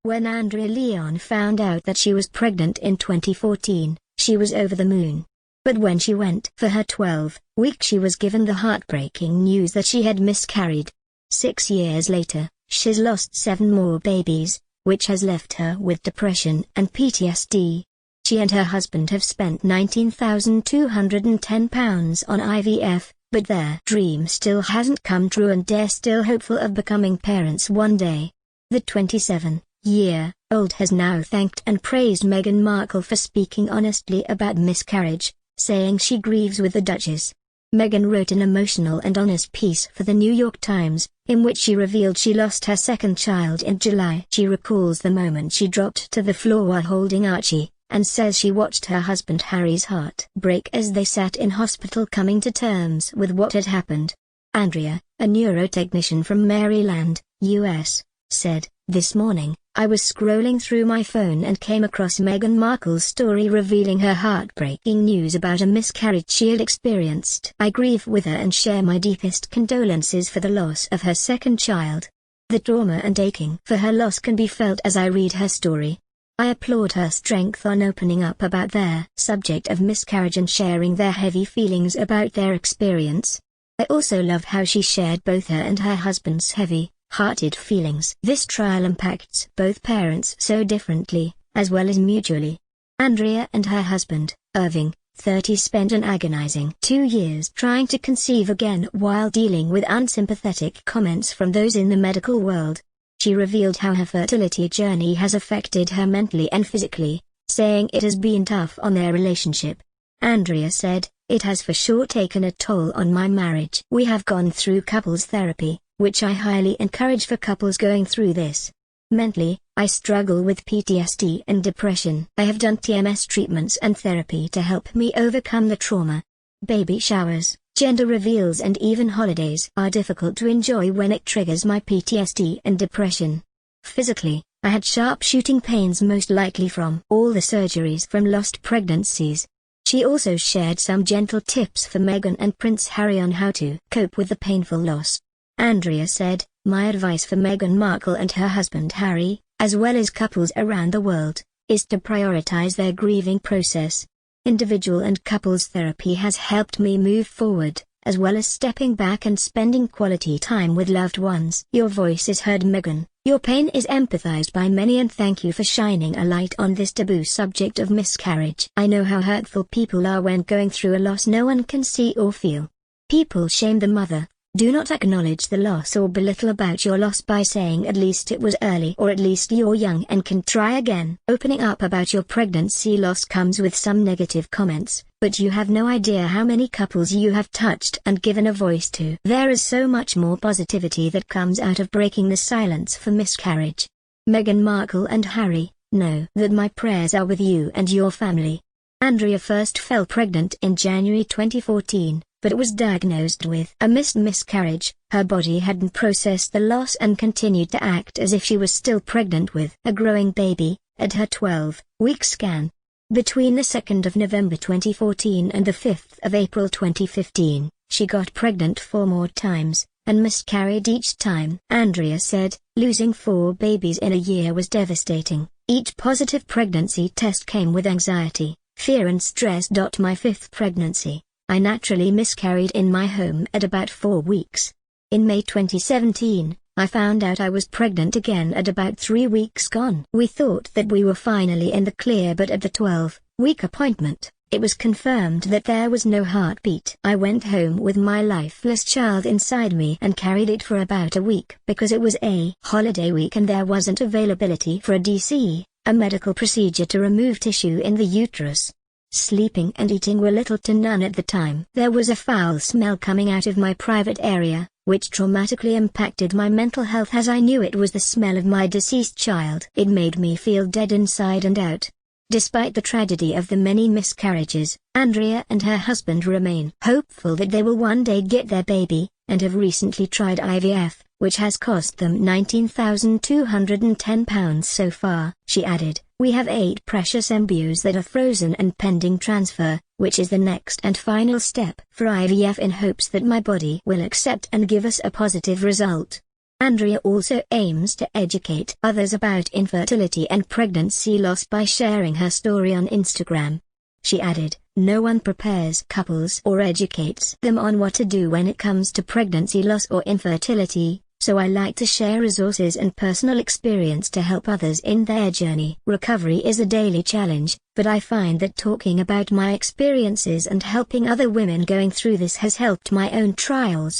When Andrea Leon found out that she was pregnant in 2014, she was over the moon. But when she went for her 12th week, she was given the heartbreaking news that she had miscarried. 6 years later, she's lost 7 more babies, which has left her with depression and PTSD. She and her husband have spent £19,210 on IVF, but their dream still hasn't come true and they're still hopeful of becoming parents one day. The 27-year-old has now thanked and praised Meghan Markle for speaking honestly about miscarriage, saying she grieves with the Duchess. Meghan wrote an emotional and honest piece for the New York Times, in which she revealed she lost her second child in July. She recalls the moment she dropped to the floor while holding Archie, and says she watched her husband Harry's heart break as they sat in hospital coming to terms with what had happened. Andrea, a neurotechnician from Maryland, US, said, "This morning, I was scrolling through my phone and came across Meghan Markle's story revealing her heartbreaking news about a miscarriage she had experienced. I grieve with her and share my deepest condolences for the loss of her second child. The trauma and aching for her loss can be felt as I read her story. I applaud her strength on opening up about their subject of miscarriage and sharing their heavy feelings about their experience. I also love how she shared both her and her husband's heavy-hearted feelings. This trial impacts both parents so differently, as well as mutually." Andrea and her husband, Irving, 30, spent an agonizing 2 years trying to conceive again while dealing with unsympathetic comments from those in the medical world. She revealed how her fertility journey has affected her mentally and physically, saying it has been tough on their relationship. Andrea said, "It has for sure taken a toll on my marriage. We have gone through couples therapy, which I highly encourage for couples going through this. Mentally, I struggle with PTSD and depression. I have done TMS treatments and therapy to help me overcome the trauma. Baby showers, gender reveals and even holidays are difficult to enjoy when it triggers my PTSD and depression. Physically, I had sharp shooting pains most likely from all the surgeries from lost pregnancies." She also shared some gentle tips for Meghan and Prince Harry on how to cope with the painful loss. Andrea said, "My advice for Meghan Markle and her husband Harry, as well as couples around the world, is to prioritize their grieving process. Individual and couples therapy has helped me move forward, as well as stepping back and spending quality time with loved ones. Your voice is heard, Meghan. Your pain is empathized by many, and thank you for shining a light on this taboo subject of miscarriage. I know how hurtful people are when going through a loss no one can see or feel. People shame the mother. Do not acknowledge the loss or belittle about your loss by saying at least it was early or at least you're young and can try again. Opening up about your pregnancy loss comes with some negative comments, but you have no idea how many couples you have touched and given a voice to. There is so much more positivity that comes out of breaking the silence for miscarriage. Meghan Markle and Harry, know that my prayers are with you and your family." Andrea first fell pregnant in January 2014. But was diagnosed with a miscarriage. Her body hadn't processed the loss and continued to act as if she was still pregnant with a growing baby, at her 12-week scan. Between the 2nd of November 2014 and the 5th of April 2015, she got pregnant 4 more times, and miscarried each time. Andrea said, "Losing 4 babies in a year was devastating. Each positive pregnancy test came with anxiety, fear and stress. My 5th pregnancy, I naturally miscarried in my home at about 4 weeks. In May 2017, I found out I was pregnant again at about 3 weeks gone. We thought that we were finally in the clear, but at the 12-week appointment, it was confirmed that there was no heartbeat. I went home with my lifeless child inside me and carried it for about a week because it was a holiday week and there wasn't availability for a DC, a medical procedure to remove tissue in the uterus. Sleeping and eating were little to none at the time. There was a foul smell coming out of my private area, which traumatically impacted my mental health as I knew it was the smell of my deceased child. It made me feel dead inside and out." Despite the tragedy of the many miscarriages, Andrea and her husband remain hopeful that they will one day get their baby, and have recently tried IVF, which has cost them £19,210 so far. She added, "We have 8 precious embryos that are frozen and pending transfer, which is the next and final step for IVF in hopes that my body will accept and give us a positive result." Andrea also aims to educate others about infertility and pregnancy loss by sharing her story on Instagram. She added, "No one prepares couples or educates them on what to do when it comes to pregnancy loss or infertility, so I like to share resources and personal experience to help others in their journey." Recovery is a daily challenge, but I find that talking about my experiences and helping other women going through this has helped my own trials.